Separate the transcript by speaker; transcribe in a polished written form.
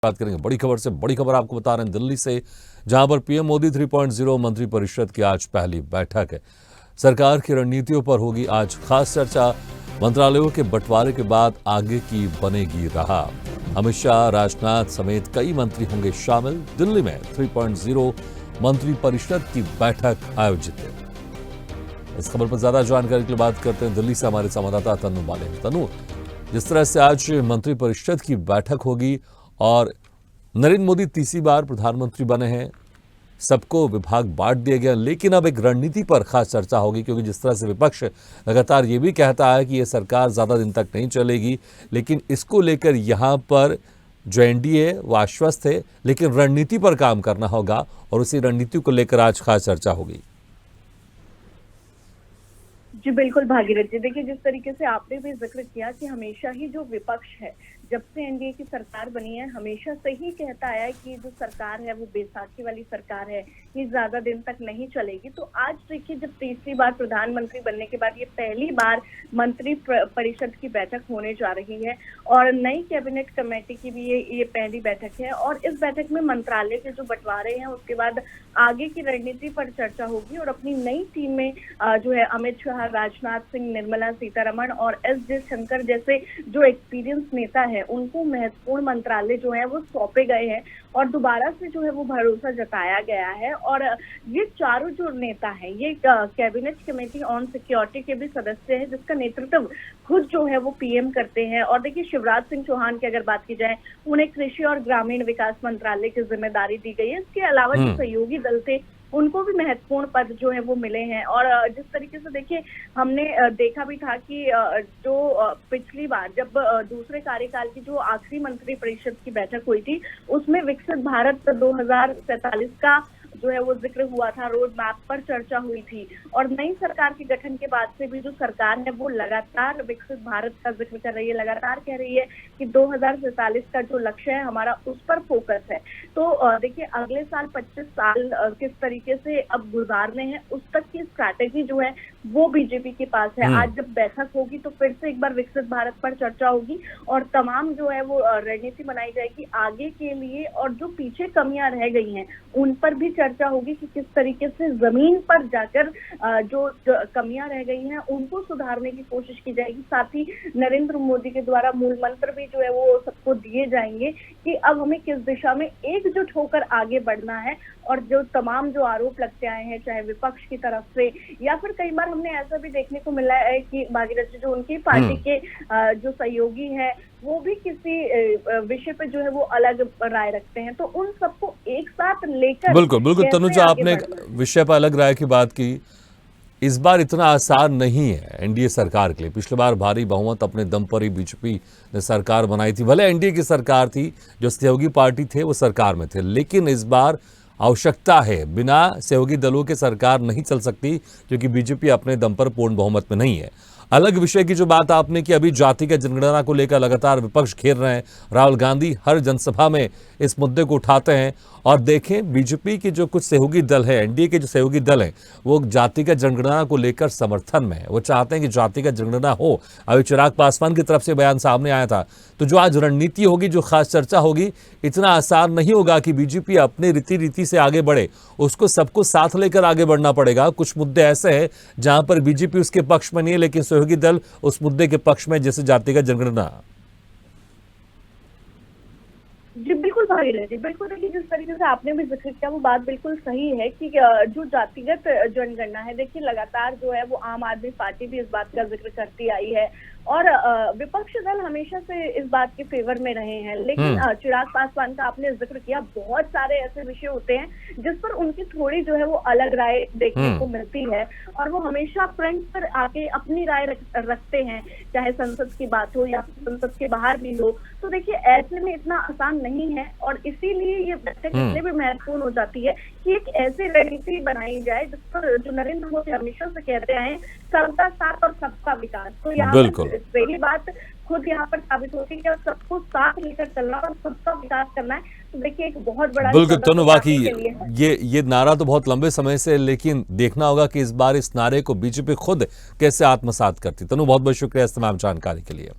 Speaker 1: बात करेंगे बड़ी खबर से। बड़ी खबर आपको बता रहे हैं दिल्ली से, जहां पर पीएम मोदी 3.0 मंत्रिपरिषद की आज पहली बैठक है। सरकार की रणनीतियों पर होगी आज खास चर्चा। मंत्रालयों के बंटवारे के बाद आगे की बनेगी राह। अमित शाह, राजनाथ समेत कई मंत्री होंगे शामिल। दिल्ली में 3.0 मंत्रिपरिषद की बैठक आयोजित है। इस खबर पर ज्यादा जानकारी के लिए बात करते हैं दिल्ली से हमारे संवाददाता तनु बाले। तनु, जिस तरह से आज मंत्रिपरिषद की बैठक होगी और नरेंद्र मोदी तीसरी बार प्रधानमंत्री बने हैं, सबको विभाग बांट दिया गया, लेकिन अब एक रणनीति पर खास चर्चा होगी, क्योंकि जिस तरह से विपक्ष लगातार ये भी कहता है कि ये सरकार ज्यादा दिन तक नहीं चलेगी, लेकिन इसको लेकर यहाँ पर जो एनडीए वो आश्वस्त है, लेकिन रणनीति पर काम करना होगा और उसी रणनीति को लेकर आज खास चर्चा होगी।
Speaker 2: जी बिल्कुल भागीरथ जी, देखिए जिस तरीके से आपने भी जिक्र किया कि हमेशा ही जो विपक्ष है, जब से एनडीए की सरकार बनी है, हमेशा से ही कहता आया है कि जो सरकार है वो बैसाखी वाली सरकार है, ये ज्यादा दिन तक नहीं चलेगी। तो आज देखिए जब तीसरी बार प्रधानमंत्री बनने के बाद ये पहली बार मंत्री परिषद की बैठक होने जा रही है और नई कैबिनेट कमेटी की भी ये पहली बैठक है और इस बैठक में मंत्रालय के जो बंटवारे हैं उसके बाद आगे की रणनीति पर चर्चा होगी और अपनी नई टीम में जो है अमित शाह, राजनाथ सिंह, निर्मला सीतारमण और एस जयशंकर जैसे जो एक्सपीरियंस नेता है उनको महत्वपूर्ण मंत्रालय जो है वो सौंपे गए हैं और दोबारा से जो है वो भरोसा जताया गया है। और ये चारों जो नेता हैं ये कैबिनेट कमेटी ऑन सिक्योरिटी के भी सदस्य हैं, जिसका नेतृत्व खुद जो है वो पीएम करते हैं। और देखिए शिवराज सिंह चौहान की अगर बात की जाए, उन्हें कृषि और ग्रामीण विकास मंत्रालय की जिम्मेदारी दी गई है। इसके अलावा जो सहयोगी दल थे उनको भी महत्वपूर्ण पद जो है वो मिले हैं। और जिस तरीके से देखिए हमने देखा भी था कि जो पिछली बार जब दूसरे कार्यकाल की जो आखिरी मंत्री परिषद की बैठक हुई थी उसमें विकसित भारत 2047 का जो है वो जिक्र हुआ था, रोड मैप पर चर्चा हुई थी। और नई सरकार के गठन के बाद से भी जो सरकार है वो लगातार विकसित भारत का जिक्र कर रही है, लगातार कह रही है कि 2047 का जो लक्ष्य है हमारा उस पर फोकस है। तो देखिए अगले साल 25 साल किस तरीके से अब गुजारने हैं उस तक की स्ट्रैटेजी जो है वो बीजेपी के पास है। आज जब बैठक होगी तो फिर से एक बार विकसित भारत पर चर्चा होगी और तमाम जो है वो रणनीति बनाई जाएगी आगे के लिए, और जो पीछे कमियां रह गई हैं उन पर भी चर्चा होगी कि किस तरीके से जमीन पर जाकर जो कमियां रह गई हैं उनको सुधारने की कोशिश की जाएगी। साथ ही नरेंद्र मोदी के द्वारा मूल मंत्र भी जो है वो सबको दिए जाएंगे कि अब हमें किस दिशा में एकजुट होकर आगे बढ़ना है। और जो तमाम जो आरोप लगते आए हैं चाहे विपक्ष की तरफ से या फिर कई बार हमने ऐसा भी देखने को मिला है कि भागीरथ जो उनकी पार्टी के जो सहयोगी है वो भी किसी विषय पे जो है वो अलग राय रखते हैं, तो उन सबको एक साथ लेकर
Speaker 1: बिल्कुल तनुजा, आपने विषय पर अलग राय की बात की। इस बार इतना आसान नहीं है एनडीए सरकार के लिए। पिछली बार भारी बहुमत अपने दम पर ही बीजेपी ने सरकार बनाई थी। भले एनडीए की सरकार थी, जो सहयोगी पार्टी थे वो सरकार में थे, लेकिन इस बार आवश्यकता है, बिना सहयोगी दलों के सरकार नहीं चल सकती, क्योंकि बीजेपी अपने दम पर पूर्ण बहुमत में नहीं है। अलग विषय की जो बात आपने की, अभी जातिगत जनगणना को लेकर लगातार विपक्ष घेर रहे हैं। राहुल गांधी हर जनसभा में इस मुद्दे को उठाते हैं और देखें बीजेपी के जो कुछ सहयोगी दल है, एनडीए के जो सहयोगी दल हैं, वो जातिगत जनगणना को लेकर समर्थन में है। वो चाहते हैं कि जातिगत जनगणना हो। अभी चिराग पासवान की तरफ से बयान सामने आया था। तो जो आज रणनीति होगी, जो खास चर्चा होगी, इतना आसान नहीं होगा कि बीजेपी अपने रीति से आगे बढ़े, उसको सबको साथ लेकर आगे बढ़ना पड़ेगा। कुछ मुद्दे ऐसे हैं जहां पर बीजेपी उसके पक्ष में नहीं है, लेकिन सहयोगी दल उस मुद्दे के पक्ष में, जैसे जातिगत जनगणना।
Speaker 2: जी बिल्कुल भागीरथ जी, बिल्कुल देखिए जिस तरीके से आपने भी जिक्र किया वो बात बिल्कुल सही है कि जो जातिगत जनगणना है, देखिए लगातार जो है वो आम आदमी पार्टी भी इस बात का जिक्र करती आई है और विपक्ष दल हमेशा से इस बात के फेवर में रहे हैं। लेकिन चिराग पासवान का आपने जिक्र किया, बहुत सारे ऐसे विषय होते हैं जिस पर उनकी थोड़ी जो है वो अलग राय देखने को मिलती है और वो हमेशा फ्रंट पर आके अपनी राय रखते हैं, चाहे संसद की बात हो या संसद के बाहर भी हो। तो देखिए ऐसे में इतना आसान नहीं है और इसीलिए ये बैठक इसलिए भी महत्वपूर्ण हो जाती है कि एक ऐसी रणनीति बनाई जाए जिस पर जो नरेंद्र मोदी हमेशा से कहते हैं सबका साथ और सबका विकास। तो यहाँ पर पहली बात खुद यहाँ पर साबित होती है कि सबको साथ लेकर चलना और सबका विकास करना है। तो देखिए एक बहुत बड़ा
Speaker 1: बिल्कुल तनु, वाकई ये नारा तो बहुत लंबे समय से, लेकिन देखना होगा कि इस बार इस नारे को बीजेपी खुद कैसे आत्मसात करती। तनु, बहुत बहुत शुक्रिया इस तमाम जानकारी के लिए।